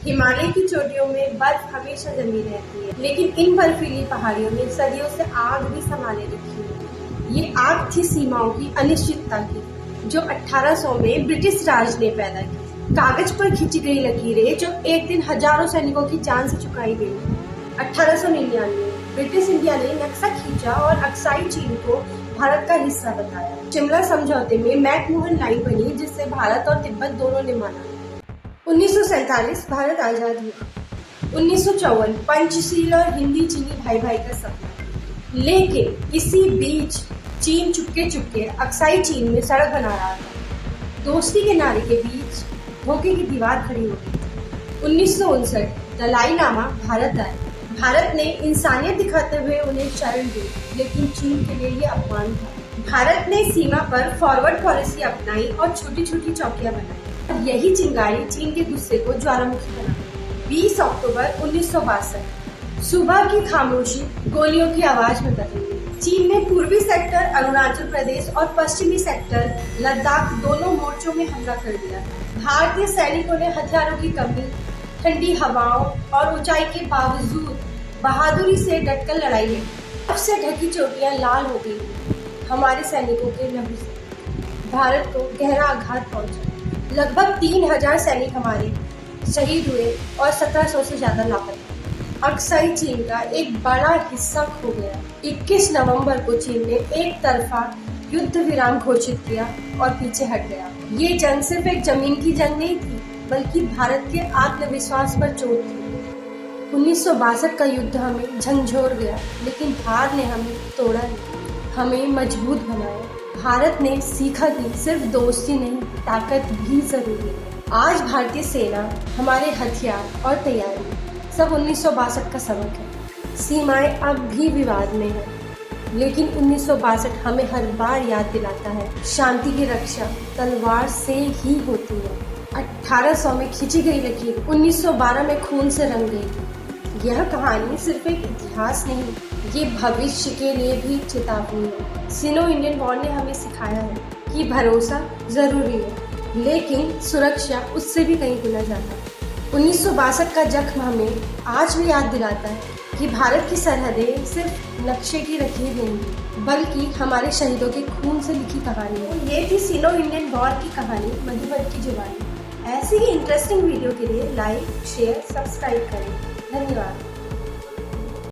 हिमालय की चोटियों में बर्फ हमेशा जमी रहती है, लेकिन इन बर्फीली पहाड़ियों में सदियों से आग भी संभाले रखी है। ये आग थी सीमाओं की अनिश्चितता की, जो 1800 में ब्रिटिश राज ने पैदा की। कागज पर खींची गई लकीरें जो एक दिन हजारों सैनिकों की जान से चुकाई गई। 1899 ब्रिटिश इंडिया ने नक्शा खींचा और अक्साई चीन को भारत का हिस्सा बताया। शिमला समझौते में मैकमोहन लाइन बनी, जिससे भारत और तिब्बत दोनों ने माना। 1947 भारत आजाद हुआ। 1954 पंचशील और हिंदी चीनी भाई भाई का सपना। लेकिन इसी बीच चीन चुपके चुपके अक्साई चीन में सड़क बना रहा था। दोस्ती के नारे के बीच धोखे की दीवार खड़ी हो गई। 1959 दलाई लामा भारत आए। भारत ने इंसानियत दिखाते हुए उन्हें शरण दी, लेकिन चीन के लिए ये अपमान था। भारत ने सीमा पर फॉरवर्ड पॉलिसी अपनाई और छोटी छोटी चौकियां बनाई। यही चिंगारी चीन के गुस्से को ज्वालामुखी बना। 20 अक्टूबर 1962 सुबह की खामोशी गोलियों की आवाज में बदल गई। चीन ने पूर्वी सेक्टर अरुणाचल प्रदेश और पश्चिमी सेक्टर लद्दाख दोनों मोर्चों में हमला कर दिया। भारतीय सैनिकों ने हथियारों की कमी, ठंडी हवाओं और ऊंचाई के बावजूद बहादुरी से डटकर लड़ाई लड़ी। बर्फ से ढकी चोटियां लाल हो गई हमारे सैनिकों के लहू से। भारत को गहरा आघात पहुंचा। लगभग 3000 सैनिक हमारे शहीद हुए और 1700 से ज्यादा लापता। अक्साई चीन का एक बड़ा हिस्सा खो गया। 21 नवंबर को चीन ने एक तरफा युद्ध विराम घोषित किया और पीछे हट गया। ये जंग सिर्फ एक जमीन की जंग नहीं थी, बल्कि भारत के आत्मविश्वास पर चोट थी। 1962 का युद्ध हमें झंझोर गया, लेकिन हार ने हमें तोड़ा नहीं, हमें मजबूत बनाया। भारत ने सीखा कि सिर्फ दोस्ती नहीं, ताकत भी जरूरी है। आज भारतीय सेना, हमारे हथियार और तैयारी सब 1962 का सबक है। सीमाएं अब भी विवाद में है, लेकिन 1962 हमें हर बार याद दिलाता है, शांति की रक्षा तलवार से ही होती है। 1800 में खींची गई लकीर 1912 में खून से रंग गई। यह कहानी सिर्फ एक इतिहास नहीं, ये भविष्य के लिए भी चेतावनी है। सिनो इंडियन वॉर ने हमें सिखाया है कि भरोसा जरूरी है, लेकिन सुरक्षा उससे भी कहीं गुना ज्यादा। 1962 का जख्म हमें आज भी याद दिलाता है कि भारत की सरहदें सिर्फ नक्शे की लकीर नहीं, बल्कि हमारे शहीदों के खून से लिखी कहानी है। ये थी सिनो इंडियन वॉर की कहानी, मधुबन की जुबानी। ऐसी ही इंटरेस्टिंग वीडियो के लिए लाइक, शेयर, सब्सक्राइब करें। धन्यवाद।